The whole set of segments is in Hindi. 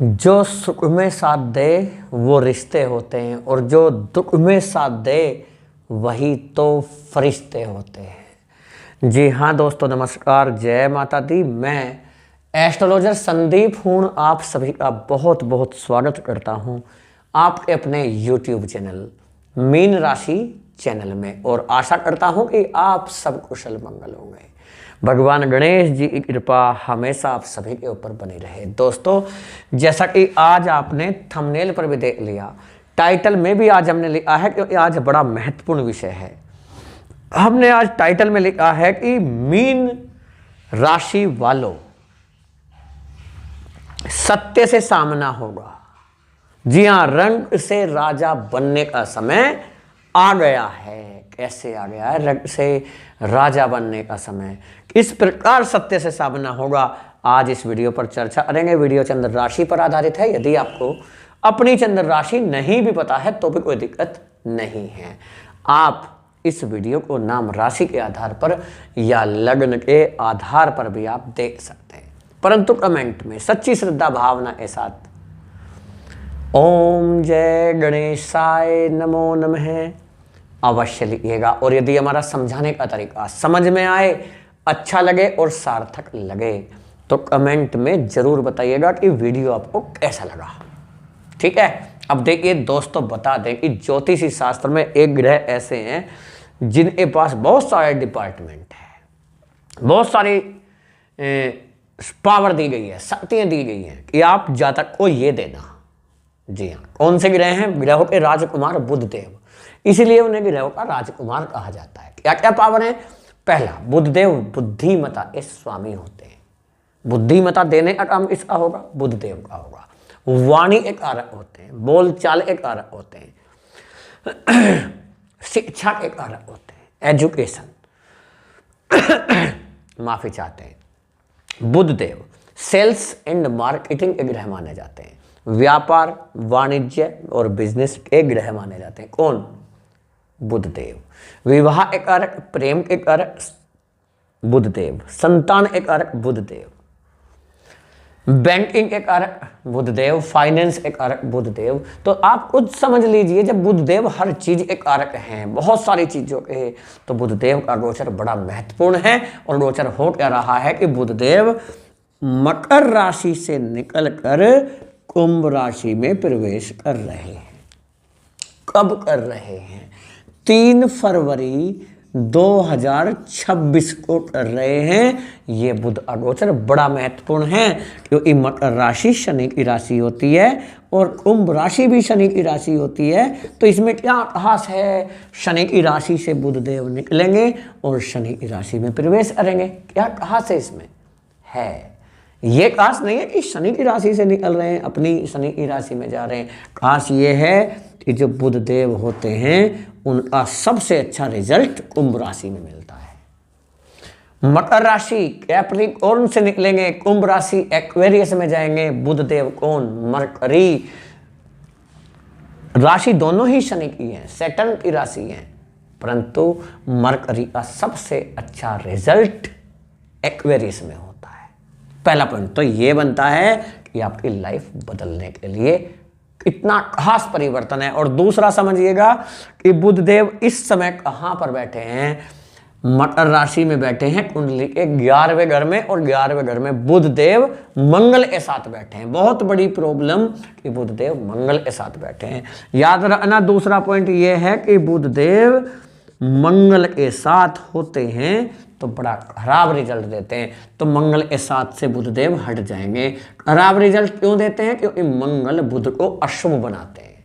जो सुख में साथ दे वो रिश्ते होते हैं और जो दुख में साथ दे वही तो फरिश्ते होते हैं। जी हाँ दोस्तों, नमस्कार, जय माता दी। मैं एस्ट्रोलॉजर संदीप हूँ, आप सभी का बहुत बहुत स्वागत करता हूँ आपके अपने YouTube चैनल मीन राशि चैनल में, और आशा करता हूँ कि आप सब कुशल मंगल होंगे। भगवान गणेश जी की कृपा हमेशा आप सभी के ऊपर बनी रहे। दोस्तों, जैसा कि आज आपने थंबनेल पर भी देख लिया, टाइटल में भी आज हमने लिखा है क्योंकि आज बड़ा महत्वपूर्ण विषय है। हमने आज टाइटल में लिखा है कि मीन राशि वालों, सत्य से सामना होगा। जी हाँ, रंग से राजा बनने का समय आ गया है। कैसे आ गया है? रंग से राजा बनने का समय किस प्रकार सत्य से सामना होगा, आज इस वीडियो पर चर्चा करेंगे। वीडियो चंद्र राशि पर आधारित है। यदि आपको अपनी चंद्र राशि नहीं भी पता है तो भी कोई दिक्कत नहीं है, आप इस वीडियो को नाम राशि के आधार पर या लग्न के आधार पर भी आप देख सकते हैं, परंतु कमेंट में सच्ची श्रद्धा भावना के साथ ओम जय गणेशाय नमो नमः अवश्य लिखिएगा। और यदि हमारा समझाने का तरीका समझ में आए, अच्छा लगे और सार्थक लगे तो कमेंट में जरूर बताइएगा कि वीडियो आपको कैसा लगा। ठीक है, अब देखिए दोस्तों, बता दें कि ज्योतिषी शास्त्र में एक ग्रह ऐसे हैं जिनके पास बहुत सारे डिपार्टमेंट है, बहुत सारी पावर दी गई है, शक्तियां दी गई हैं कि आप जातक को ये देना। जी हाँ, कौन से ग्रह हैं? ग्रहों के राजकुमार बुध देव, इसीलिए उन्हें ग्रहों का राजकुमार कहा जाता है। क्या क्या पावर है? पहला, बुधदेव बुद्धिमता के स्वामी होते हैं। बुद्धिमता देने का काम किसका होगा? बुधदेव का होगा। वाणी के कारक होते हैं, बोलचाल के कारक होते हैं, शिक्षा के कारक होते हैं, एजुकेशन माफी चाहते हैं। बुधदेव सेल्स एंड मार्केटिंग के ग्रह माने जाते हैं। व्यापार, वाणिज्य और बिजनेस के ग्रह माने जाते हैं। कौन? बुधदेव। विवाह के कारक, प्रेम के कारक बुधदेव, संतान के कारक बुधदेव, बैंकिंग के कारक बुधदेव, फाइनेंस के कारक बुधदेव। तो आप खुद समझ लीजिए, जब बुधदेव हर चीज के कारक हैं, बहुत सारी चीजों के, तो बुधदेव का गोचर बड़ा महत्वपूर्ण है। और गोचर हो क्या रहा है कि बुधदेव मकर राशि से निकलकर कुंभ राशि में प्रवेश कर रहे हैं। कब कर रहे हैं? 3 फरवरी 2026 को कर रहे हैं। ये बुध अगोचर बड़ा महत्वपूर्ण है क्योंकि मकर राशि शनि की राशि होती है और कुंभ राशि भी शनि की राशि होती है। तो इसमें क्या खास है? शनि की राशि से बुधदेव निकलेंगे और शनि की राशि में प्रवेश करेंगे। क्या खास है इसमें? है ये खास नहीं है कि शनि की राशि से निकल रहे हैं, अपनी शनि की राशि में जा रहे हैं। खास ये है कि जो बुधदेव होते हैं उनका सबसे अच्छा रिजल्ट कुंभ राशि में मिलता है। मकर राशि कैप्रिकॉर्न से निकलेंगे, कुंभ राशि एक्वेरियस में जाएंगे। बुधदेव कौन? मरकरी राशि दोनों ही शनि की है, सैटर्न की राशि है, परंतु मरकरी का सबसे अच्छा रिजल्ट एक्वेरियस में होता है। पहला पॉइंट तो ये बनता है कि आपकी लाइफ बदलने के लिए कितना खास परिवर्तन है। और दूसरा समझिएगा कि बुधदेव इस समय कहां पर बैठे हैं? मकर राशि में बैठे हैं, कुंडली के 11वें घर में, और 11वें घर में बुधदेव मंगल के साथ बैठे हैं। बहुत बड़ी प्रॉब्लम कि बुधदेव मंगल के साथ बैठे हैं। याद रखना, दूसरा पॉइंट ये है कि बुधदेव मंगल के साथ होते हैं तो बड़ा खराब रिजल्ट देते हैं। तो मंगल के साथ से बुधदेव हट जाएंगे। खराब रिजल्ट क्यों देते हैं? क्योंकि मंगल बुध को अशुभ बनाते हैं,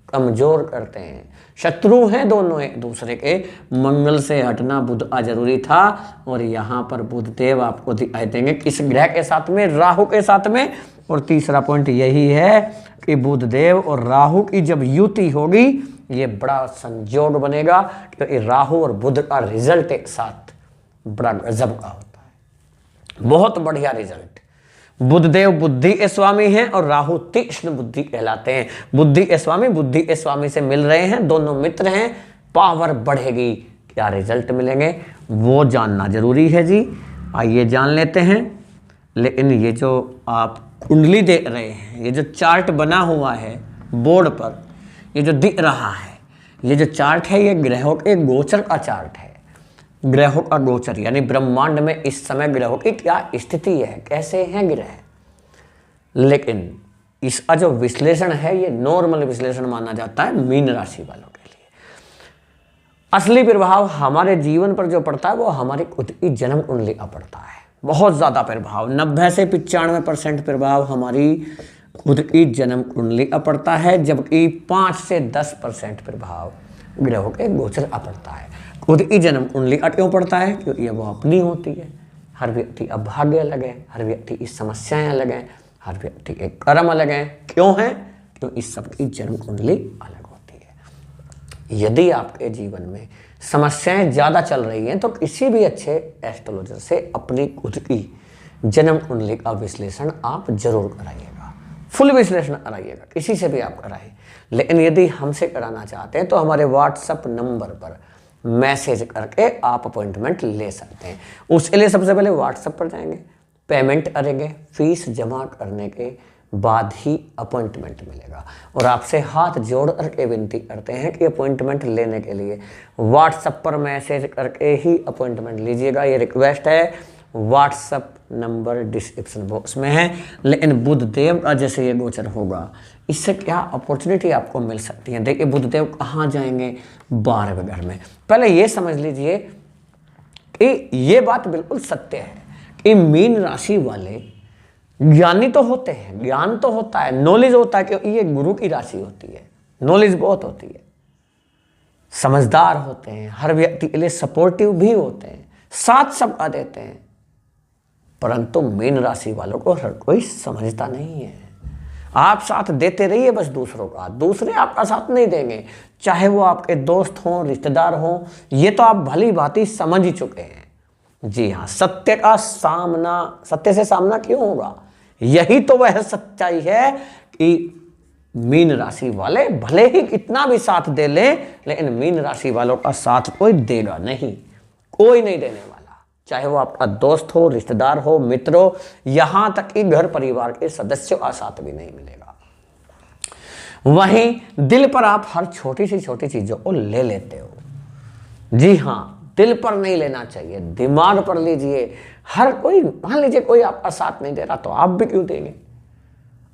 कमजोर करते हैं, शत्रु हैं दोनों एक दूसरे के। मंगल से हटना बुध का जरूरी था। और यहाँ पर बुधदेव आपको दिखाई देंगे किस ग्रह के साथ में? राहु के साथ में। और तीसरा पॉइंट यही है कि बुधदेव और राहु की जब युति होगी, ये बड़ा संयोग बनेगा क्योंकि राहु और बुध का रिजल्ट एक साथ बड़ा गजब का होता है, बहुत बढ़िया रिजल्ट। बुधदेव बुद्धि के स्वामी हैं और राहु तीक्ष्ण बुद्धि कहलाते हैं। बुद्धि के स्वामी से मिल रहे हैं, दोनों मित्र हैं, पावर बढ़ेगी। क्या रिजल्ट मिलेंगे वो जानना जरूरी है जी। आइए जान लेते हैं। लेकिन ये जो आप कुंडली देख रहे हैं, ये जो चार्ट बना हुआ है बोर्ड पर, ये जो दिख रहा है, ये जो चार्ट है ये ग्रहों के गोचर का चार्ट है। ग्रहों का गोचर यानी ब्रह्मांड में इस समय ग्रहों की क्या स्थिति है, कैसे हैं ग्रह। लेकिन इसका जो विश्लेषण है ये नॉर्मल विश्लेषण माना जाता है मीन राशि वालों के लिए। असली प्रभाव हमारे जीवन पर जो पड़ता है वो हमारी खुद की जन्म कुंडली का पड़ता है। बहुत ज़्यादा प्रभाव, 90 से 95% प्रभाव हमारी खुद की जन्म कुंडली का पड़ता है, जबकि 5 से 10% प्रभाव ग्रहों के गोचर का पड़ता है। खुद की जन्म कुंडली का क्यों पड़ता है? क्योंकि ये वो अपनी होती है। हर व्यक्ति का भाग्य अलग है, हर व्यक्ति की समस्याएं अलग हैं, हर व्यक्ति के कर्म अलग हैं। क्यों हैं? क्यों इस सब की जन्म कुंडली अलग होती है। यदि आपके जीवन में समस्याएं ज़्यादा चल रही हैं तो किसी भी अच्छे एस्ट्रोलॉजर से अपनी खुद की जन्म कुंडली का विश्लेषण आप जरूर कराइएगा, फुल विश्लेषण कराइएगा, किसी से भी आप कराइए। लेकिन यदि हमसे कराना चाहते हैं तो हमारे व्हाट्सएप नंबर पर मैसेज करके आप अपॉइंटमेंट ले सकते हैं। उसके लिए सबसे पहले व्हाट्सएप पर जाएंगे, पेमेंट करेंगे, फीस जमा करने के बाद ही अपॉइंटमेंट मिलेगा। और आपसे हाथ जोड़ करके विनती करते हैं कि अपॉइंटमेंट लेने के लिए व्हाट्सएप पर मैसेज करके ही अपॉइंटमेंट लीजिएगा। ये रिक्वेस्ट है। व्हाट्सएप नंबर डिस्क्रिप्शन बॉक्स में है। लेकिन बुधदेव का जैसे ये गोचर होगा, इससे क्या अपॉर्चुनिटी आपको मिल सकती है। देखिए बुधदेव कहाँ जाएंगे? 12वें घर में। पहले ये समझ लीजिए कि ये बात बिल्कुल सत्य है कि मीन राशि वाले ज्ञानी तो होते हैं, ज्ञान तो होता है, नॉलेज होता है, क्योंकि ये गुरु की राशि होती है, नॉलेज बहुत होती है, समझदार होते हैं, हर व्यक्ति के लिए सपोर्टिव भी होते हैं, साथ सबका देते हैं। परंतु मीन राशि वालों को हर कोई समझता नहीं है। आप साथ देते रहिए बस दूसरों का, दूसरे आपका साथ नहीं देंगे, चाहे वो आपके दोस्त हों, रिश्तेदार हों। ये तो आप भली भांति समझ ही चुके हैं। जी हाँ, सत्य का सामना, सत्य से सामना क्यों होगा? यही तो वह सच्चाई है कि मीन राशि वाले भले ही कितना भी साथ दे लें, लेकिन मीन राशि वालों का साथ कोई देगा नहीं, कोई नहीं देने वाला। चाहे वो आपका दोस्त हो, रिश्तेदार हो, मित्र हो, यहां तक कि घर परिवार के सदस्यों का साथ भी नहीं मिलेगा। वहीं दिल पर आप हर छोटी सी छोटी चीजों को ले लेते हो। जी हाँ, दिल पर नहीं लेना चाहिए, दिमाग पर लीजिए। हर कोई, मान लीजिए कोई आपका साथ नहीं दे रहा तो आप भी क्यों देंगे?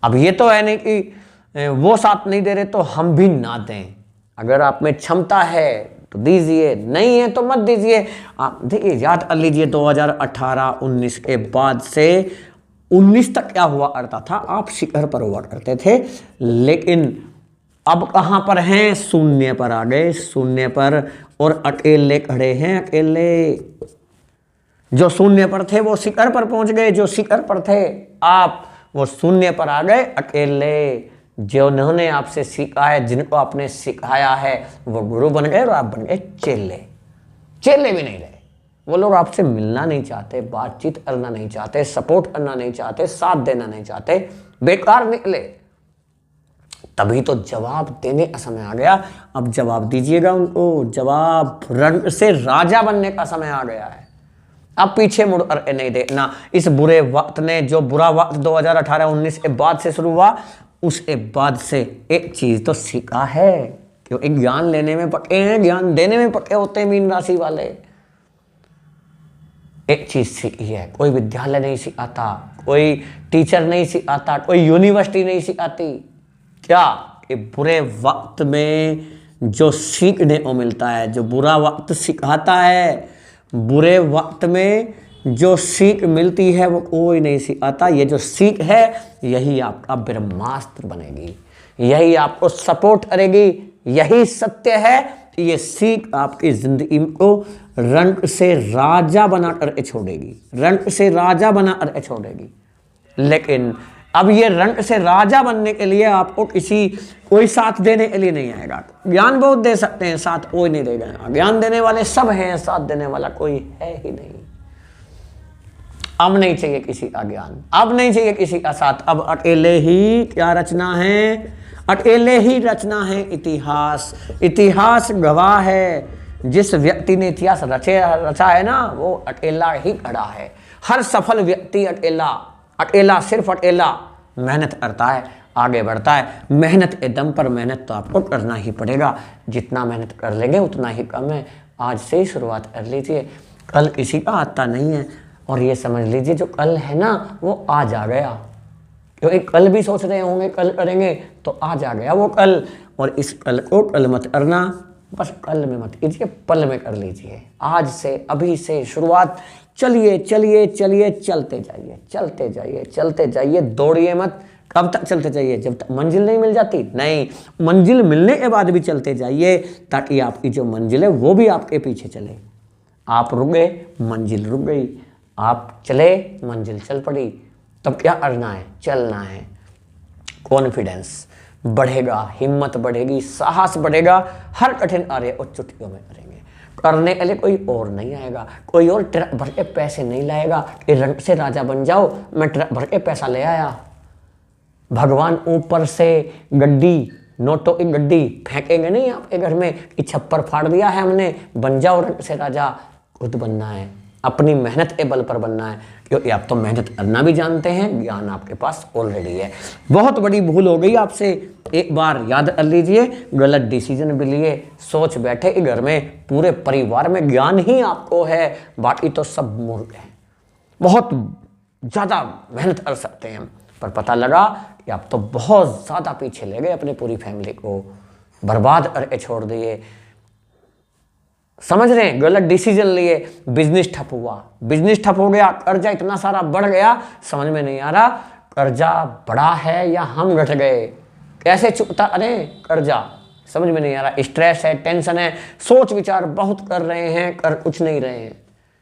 अब ये तो है नहीं कि वो साथ नहीं दे रहे तो हम भी ना दें। अगर आप में क्षमता है तो दीजिए, नहीं है तो मत दीजिए। आप देखिए, याद कर लीजिए 2018-19 के बाद से 19 तक क्या हुआ करता था, आप शिखर पर हुआ करते थे। लेकिन अब कहां पर हैं? शून्य पर आ गए, शून्य पर, और अकेले खड़े हैं, अकेले। जो शून्य पर थे वो शिखर पर पहुंच गए, जो शिखर पर थे आप वो शून्य पर आ गए, अकेले। जिन्होंने आपसे सीखा है, जिनको आपने सिखाया है, वो गुरु बन गए और आप बन गए चेले। चेले भी नहीं रहे। वो लोग आपसे मिलना नहीं चाहते, बातचीत करना नहीं चाहते, सपोर्ट करना नहीं चाहते, साथ देना नहीं चाहते, बेकार निकले। तभी तो जवाब देने का समय आ गया। अब जवाब दीजिएगा उनको। जवाब, रंग से राजा बनने का समय आ गया है। अब पीछे मुड़ कर नहीं देखना। इस बुरे वक्त ने, जो बुरा वक्त 2018-19 के बाद से शुरू हुआ, उसके बाद से एक चीज तो सीखा है, क्योंकि ज्ञान लेने में पक्के हैं, ज्ञान देने में पक्के होते हैं मीन राशि वाले। एक चीज सीखी है, कोई विद्यालय नहीं सिखाता, कोई टीचर नहीं सिखाता, कोई यूनिवर्सिटी नहीं सिखाती। क्या? कि बुरे वक्त में जो सीखने को मिलता है, जो बुरा वक्त सिखाता है, बुरे वक्त में जो सीख मिलती है वो कोई नहीं सिखाता। ये जो सीख है यही आपका ब्रह्मास्त्र बनेगी, यही आपको सपोर्ट करेगी। यही सत्य है कि ये सीख आपकी जिंदगी को रंग से राजा बनाकर छोड़ेगी, रंग से राजा बनाकर छोड़ेगी। लेकिन अब ये रंग से राजा बनने के लिए आपको कोई साथ देने के लिए नहीं आएगा। ज्ञान बहुत दे सकते हैं, साथ कोई नहीं देगा। ज्ञान देने वाले सब हैं, साथ देने वाला कोई है ही नहीं। अब नहीं चाहिए किसी का ज्ञान, अब नहीं चाहिए किसी का साथ। अब अकेले ही क्या रचना है? अकेले ही रचना है इतिहास। इतिहास गवाह है, जिस व्यक्ति ने इतिहास रचा है ना, वो अकेला ही खड़ा है। हर सफल व्यक्ति अकेला, अकेला, सिर्फ अकेला। मेहनत करता है आगे बढ़ता है। मेहनत के दम पर मेहनत तो आपको करना ही पड़ेगा, जितना मेहनत कर लेंगे उतना ही कम है। आज से ही शुरुआत कर लीजिए, कल किसी का आता नहीं है। और ये समझ लीजिए जो कल है ना वो आज आ गया, क्योंकि कल भी सोच रहे होंगे कल करेंगे, तो आज आ गया वो कल। और इस कल को कल मत करना, बस कल में मत कीजिए, पल में कर लीजिए। आज से, अभी से शुरुआत। चलिए चलिए चलिए, चलते जाइए चलते जाइए चलते जाइए, दौड़िए मत। कब तक चलते जाइए? जब तक मंजिल नहीं मिल जाती? नहीं, मंजिल मिलने के बाद भी चलते जाइए, ताकि आपकी जो मंजिल है वो भी आपके पीछे चले। आप रुक गए, मंजिल रुक गई। आप चले, मंजिल चल पड़ी। तब क्या करना है? चलना है। कॉन्फिडेंस बढ़ेगा, हिम्मत बढ़ेगी, साहस बढ़ेगा। हर कठिन कार्य और चुटकियों में करेंगे। करने के लिए कोई और नहीं आएगा, कोई और ट्रक भर के पैसे नहीं लाएगा कि रंग से राजा बन जाओ, मैं ट्रक भर के पैसा ले आया। भगवान ऊपर से गड्डी, नोटों की गड्डी फेंकेंगे नहीं आपके घर में कि छप्पर फाड़ दिया है हमने, बन जाओ रंग से राजा। खुद बनना है, अपनी मेहनत के बल पर बनना है, क्योंकि आप तो मेहनत करना भी जानते हैं, ज्ञान आपके पास ऑलरेडी है। बहुत बड़ी भूल हो गई आपसे, एक बार याद कर लीजिए। गलत डिसीजन भी लिए, सोच बैठे कि घर में पूरे परिवार में ज्ञान ही आपको है, बाकी तो सब मूर्ख हैं। बहुत ज़्यादा मेहनत कर सकते हैं हम, पर पता लगा कि आप तो बहुत ज़्यादा पीछे ले गए, अपनी पूरी फैमिली को बर्बाद करके छोड़ दिए। समझ रहे हैं? गलत डिसीजन लिए, बिजनेस ठप हुआ, बिजनेस ठप हो गया, कर्जा इतना सारा बढ़ गया, समझ में नहीं आ रहा कर्जा बढ़ा है या हम घट गए, कैसे चुकता अरे कर्जा, समझ में नहीं आ रहा। स्ट्रेस है, टेंशन है, सोच विचार बहुत कर रहे हैं, कर कुछ नहीं रहे हैं,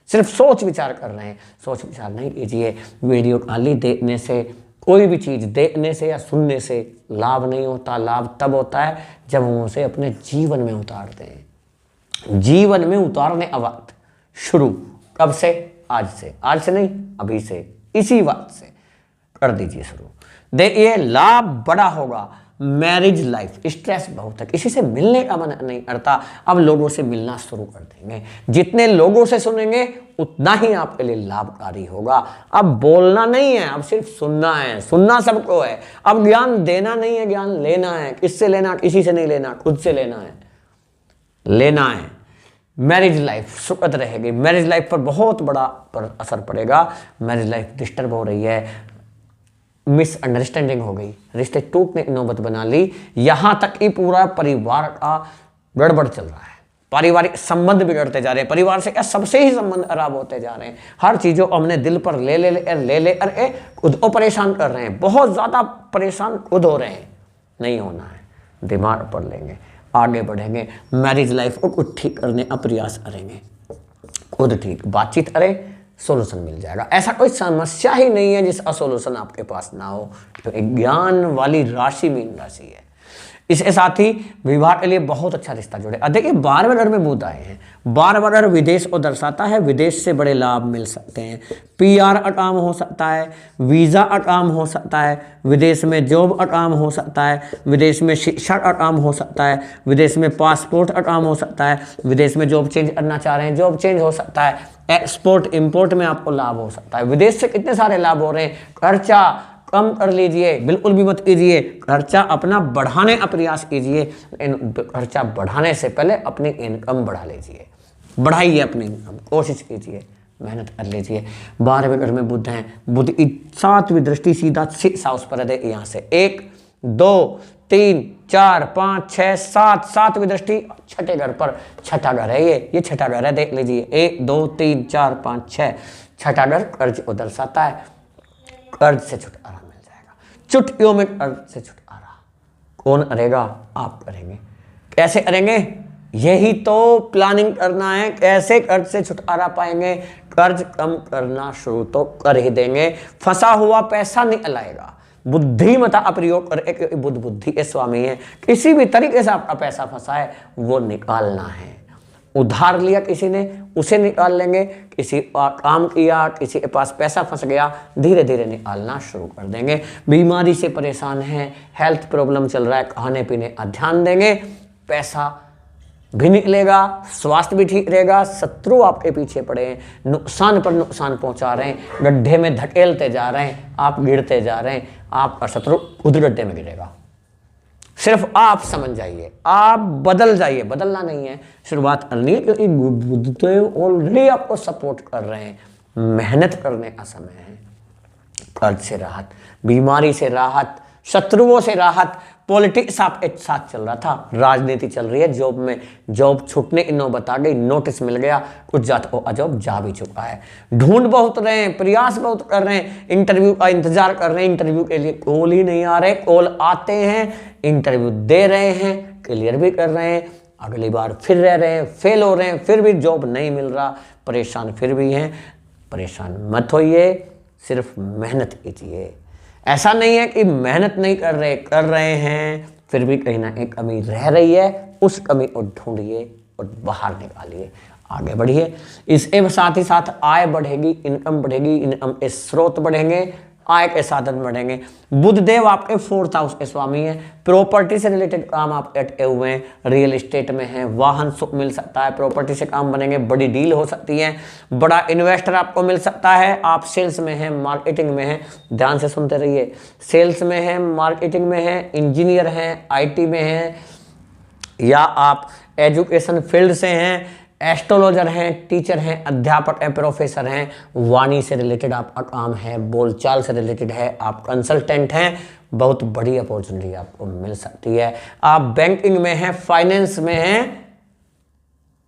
सिर्फ सोच विचार कर रहे हैं। सोच विचार नहीं कीजिए। वीडियो खाली देखने से, कोई भी चीज़ देखने से या सुनने से लाभ नहीं होता। लाभ तब होता है जब हम उसे अपने जीवन में उतारते हैं। जीवन में उतारने का वक्त शुरू कब से? आज से। आज से नहीं, अभी से, इसी वक्त से कर दीजिए शुरू। देखिए लाभ बड़ा होगा। मैरिज लाइफ, स्ट्रेस बहुत है, किसी से मिलने का मन नहीं करता, अब लोगों से मिलना शुरू कर देंगे। जितने लोगों से सुनेंगे उतना ही आपके लिए लाभकारी होगा। अब बोलना नहीं है, अब सिर्फ सुनना है। सुनना सबको है, अब ज्ञान देना नहीं है, ज्ञान लेना है। किससे लेना? किसी से नहीं लेना, खुद से लेना है, लेना है। मैरिज लाइफ सुखद रहेगी, मैरिज लाइफ पर बहुत बड़ा असर पड़ेगा। मैरिज लाइफ डिस्टर्ब हो रही है, मिसअंडरस्टैंडिंग हो गई, रिश्ते टूटने की नौबत बना ली, यहां तक कि पूरा परिवार का गड़बड़ चल रहा है, पारिवारिक संबंध बिगड़ते जा रहे हैं, परिवार से क्या सबसे ही संबंध खराब होते जा रहे हैं। हर चीजों को हमने दिल पर ले ले कर खुद को परेशान कर रहे हैं, बहुत ज्यादा परेशान खुद हो रहे हैं। नहीं होना है, दिमाग पर लेंगे, आगे बढ़ेंगे, मैरिज लाइफ को कुछ ठीक करने का प्रयास करेंगे, खुद ठीक बातचीत करें, सोल्यूशन मिल जाएगा। ऐसा कोई समस्या ही नहीं है जिसका सोल्यूशन आपके पास ना हो। तो एक ज्ञान वाली राशि मीन राशि है। इसके साथ ही विवाह के लिए बहुत अच्छा रिश्ता जुड़े। देखिए 12वें घर में बुध आए हैं, 12वां घर विदेश को दर्शाता है, विदेश से बड़े लाभ मिल सकते हैं। PR का काम हो सकता है, वीज़ा का काम हो सकता है, विदेश में जॉब का काम हो सकता है, विदेश में शिक्षा का काम हो सकता है, विदेश में पासपोर्ट का काम हो सकता है, विदेश में जॉब चेंज करना चाह रहे हैं, जॉब चेंज हो सकता है, एक्सपोर्ट इंपोर्ट में आपको लाभ हो सकता है। विदेश से कितने सारे लाभ हो रहे हैं। खर्चा कम कर लीजिए, बिल्कुल भी मत कीजिए, खर्चा अपना बढ़ाने का प्रयास कीजिए। खर्चा बढ़ाने से पहले अपनी इनकम बढ़ा लीजिए, बढ़ाइए अपनी इनकम, कोशिश कीजिए, मेहनत कर लीजिए। 12वें घर में बुध हैं, बुध की 7वीं दृष्टि सीधा 6 हाउस पर है। यहाँ से 1 2 3 4 5 6 7, 7वीं दृष्टि छठे घर पर, छठा घर है ये छठा घर है, देख लीजिए। 1 2 3 4 5 6, छठा घर कर्ज को दर्शाता है। कर्ज से छुटकारा मिल जाएगा, चुटकियों में कर्ज से छुटकारा कौन करेगा? आप करेंगे। कैसे करेंगे? यही तो प्लानिंग करना है, कैसे कर्ज से छुटकारा पाएंगे। कर्ज कम करना शुरू तो कर ही देंगे, फंसा हुआ पैसा निकल आएगा। बुद्धिमता का प्रयोग करके, बुद्ध बुद्धि के स्वामी है, किसी भी तरीके से आपका पैसा फंसा है वो निकालना है। उधार लिया किसी ने, उसे निकाल लेंगे, किसी काम किया, किसी के पास पैसा फंस गया, धीरे धीरे निकालना शुरू कर देंगे। बीमारी से परेशान है, हेल्थ प्रॉब्लम चल रहा है, खाने पीने का ध्यान देंगे, पैसा भी निकलेगा, स्वास्थ्य भी ठीक रहेगा, शत्रु आपके पीछे पड़े हैं, नुकसान पर नुकसान पहुंचा रहे हैं, गड्ढे में धकेलते जा रहे हैं, आप गिरते जा रहे हैं, आपका शत्रु खुद गड्ढे में गिरेगा। सिर्फ आप समझ जाइए, आप बदल जाइए, बदलना नहीं है, शुरुआत करनी है, क्योंकि बुद्धदेव ऑलरेडी आपको सपोर्ट कर रहे हैं। मेहनत करने का समय है। कर्ज से राहत, बीमारी से राहत, शत्रुओं से राहत। पॉलिटिक्स आपके साथ चल रहा था, राजनीति चल रही है, जॉब में जॉब छूटने की नौबत आ गई, नोटिस मिल गया, कुछ जात को अजॉब जा भी चुका है। ढूंढ बहुत रहे हैं, प्रयास बहुत कर रहे हैं, इंटरव्यू का इंतजार कर रहे हैं, इंटरव्यू के लिए कॉल ही नहीं आ रहे, कॉल आते हैं, इंटरव्यू दे रहे हैं, क्लियर भी कर रहे हैं, अगली बार फिर रह रहे हैं, फेल हो रहे हैं, फिर भी जॉब नहीं मिल रहा, परेशान फिर भी हैं। परेशान मत होइए, सिर्फ मेहनत कीजिए। ऐसा नहीं है कि मेहनत नहीं कर रहे हैं, फिर भी कहीं ना कहीं कमी रह रही है, उस कमी को ढूंढिए और बाहर निकालिए, आगे बढ़िए। इसके साथ ही साथ आय बढ़ेगी, इनकम बढ़ेगी, इनकम के स्रोत बढ़ेंगे, आय के साधन बढ़ेंगे। बुधदेव आपके 4th हाउस के स्वामी हैं। प्रॉपर्टी से रिलेटेड काम आप अटके हुए हैं, रियल एस्टेट में हैं, वाहन सुख मिल सकता है, प्रॉपर्टी से काम बनेंगे, बड़ी डील हो सकती है, बड़ा इन्वेस्टर आपको मिल सकता है। आप सेल्स में हैं, मार्केटिंग में हैं, ध्यान से सुनते रहिए, सेल्स में हैं, मार्केटिंग में हैं, इंजीनियर हैं, IT में हैं, या आप एजुकेशन फील्ड से हैं, एस्ट्रोलॉजर हैं, टीचर हैं, अध्यापक हैं, प्रोफेसर हैं, वाणी से रिलेटेड आपका काम है, बोलचाल से रिलेटेड है, आप कंसल्टेंट हैं, बहुत बड़ी अपॉर्चुनिटी आपको मिल सकती है। आप बैंकिंग में हैं, फाइनेंस में हैं,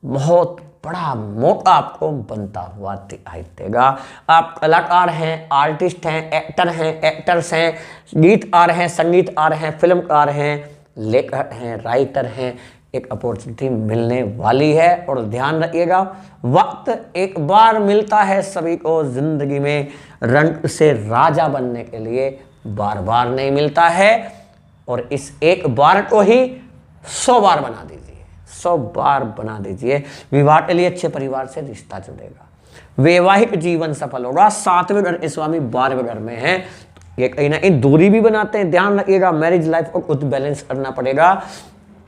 बहुत बड़ा मौका आपको बनता हुआ दिखाई देगा। आप कलाकार हैं, आर्टिस्ट हैं, एक्टर हैं, एक्टर्स हैं, गीतकार हैं, संगीतकार हैं, फिल्मकार हैं, लेखक हैं, राइटर हैं, एक अपॉर्चुनिटी मिलने वाली है। और ध्यान रखिएगा, वक्त एक बार मिलता है सभी को जिंदगी में, रंग से राजा बनने के लिए बार बार नहीं मिलता है, और इस एक बार को ही 100 बार बना दीजिए, 100 बार बना दीजिए। विवाह के लिए अच्छे परिवार से रिश्ता जुड़ेगा, वैवाहिक जीवन सफल होगा। 7वें घर के स्वामी 12वें घर में है, ये कहीं ना कहीं दूरी भी बनाते हैं, ध्यान रखिएगा। मैरिज लाइफ को खुद बैलेंस करना पड़ेगा,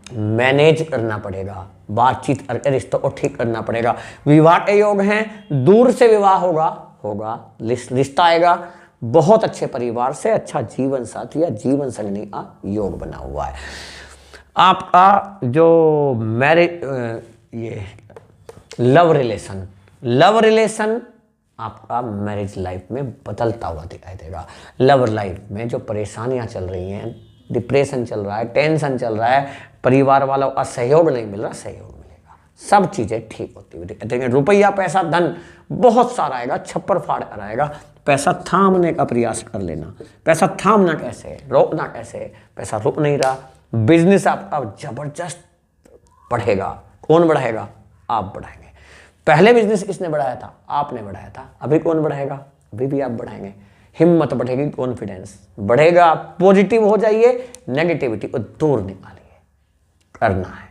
मैनेज करना पड़ेगा, बातचीत करके रिश्तों को ठीक करना पड़ेगा। विवाह के योग हैं, दूर से विवाह होगा, रिश्ता आएगा, बहुत अच्छे परिवार से, अच्छा जीवन साथी या जीवन संगनी का योग बना हुआ है। आपका जो मैरिज ये लव रिलेशन आपका मैरिज लाइफ में बदलता हुआ दिखाई देगा। लव लाइफ में जो परेशानियां चल रही हैं, डिप्रेशन चल रहा है, टेंशन चल रहा है, परिवार वालों का सहयोग नहीं मिल रहा, सहयोग मिलेगा, सब चीज़ें ठीक होती हुई दिखाई देंगे। रुपया, पैसा, धन बहुत सारा आएगा, छप्पर फाड़ कर आएगा। पैसा थामने का प्रयास कर लेना। पैसा थामना कैसे, रोकना कैसे, पैसा रुक नहीं रहा। बिजनेस आपका जबरदस्त बढ़ेगा। कौन बढ़ाएगा? आप बढ़ाएंगे। पहले बिजनेस किसने बढ़ाया था? आपने बढ़ाया था। अभी कौन बढ़ाएगा? अभी भी आप बढ़ाएंगे। हिम्मत बढ़ेगी, कॉन्फिडेंस बढ़ेगा। पॉजिटिव हो जाइए, नेगेटिविटी को दूर निकालिए। करना है,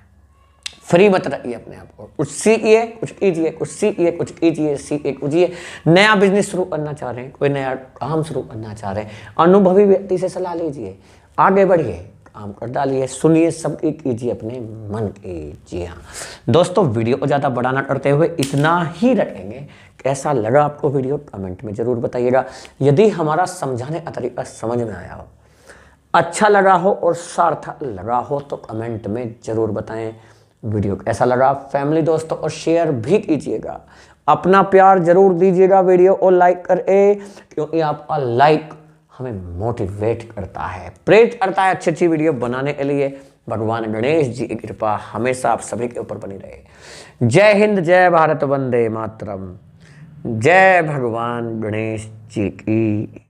फ्री मत रखिए अपने आप को। कुछ सीखिए, कुछ कीजिए, कुछ सीखिए, कुछ कीजिए, सीखिए, कीजिए। नया बिजनेस शुरू करना चाह रहे हैं, कोई नया काम शुरू करना चाह रहे हैं, अनुभवी व्यक्ति से सलाह लीजिए, आगे बढ़िए, काम कर डालिए, सुनिए, सबकी कीजिए, अपने मन की। जी हाँ दोस्तों, वीडियो को ज़्यादा बड़ा ना करते हुए इतना ही रखेंगे। कैसा लगा आपको वीडियो, कमेंट में ज़रूर बताइएगा। यदि हमारा समझाने का तरीका समझ में आया हो, अच्छा लगा हो और सार्थक लगा हो तो कमेंट में ज़रूर बताएं। वीडियो कैसा लगा फैमिली दोस्तों और शेयर भी कीजिएगा। अपना प्यार जरूर दीजिएगा वीडियो को लाइक करके, क्योंकि आपका लाइक हमें मोटिवेट करता है, प्रेरित करता है अच्छी अच्छी वीडियो बनाने के लिए। भगवान गणेश जी की कृपा हमेशा आप सभी के ऊपर बनी रहे। जय हिंद, जय भारत, वंदे मातरम। जय भगवान गणेश जी की।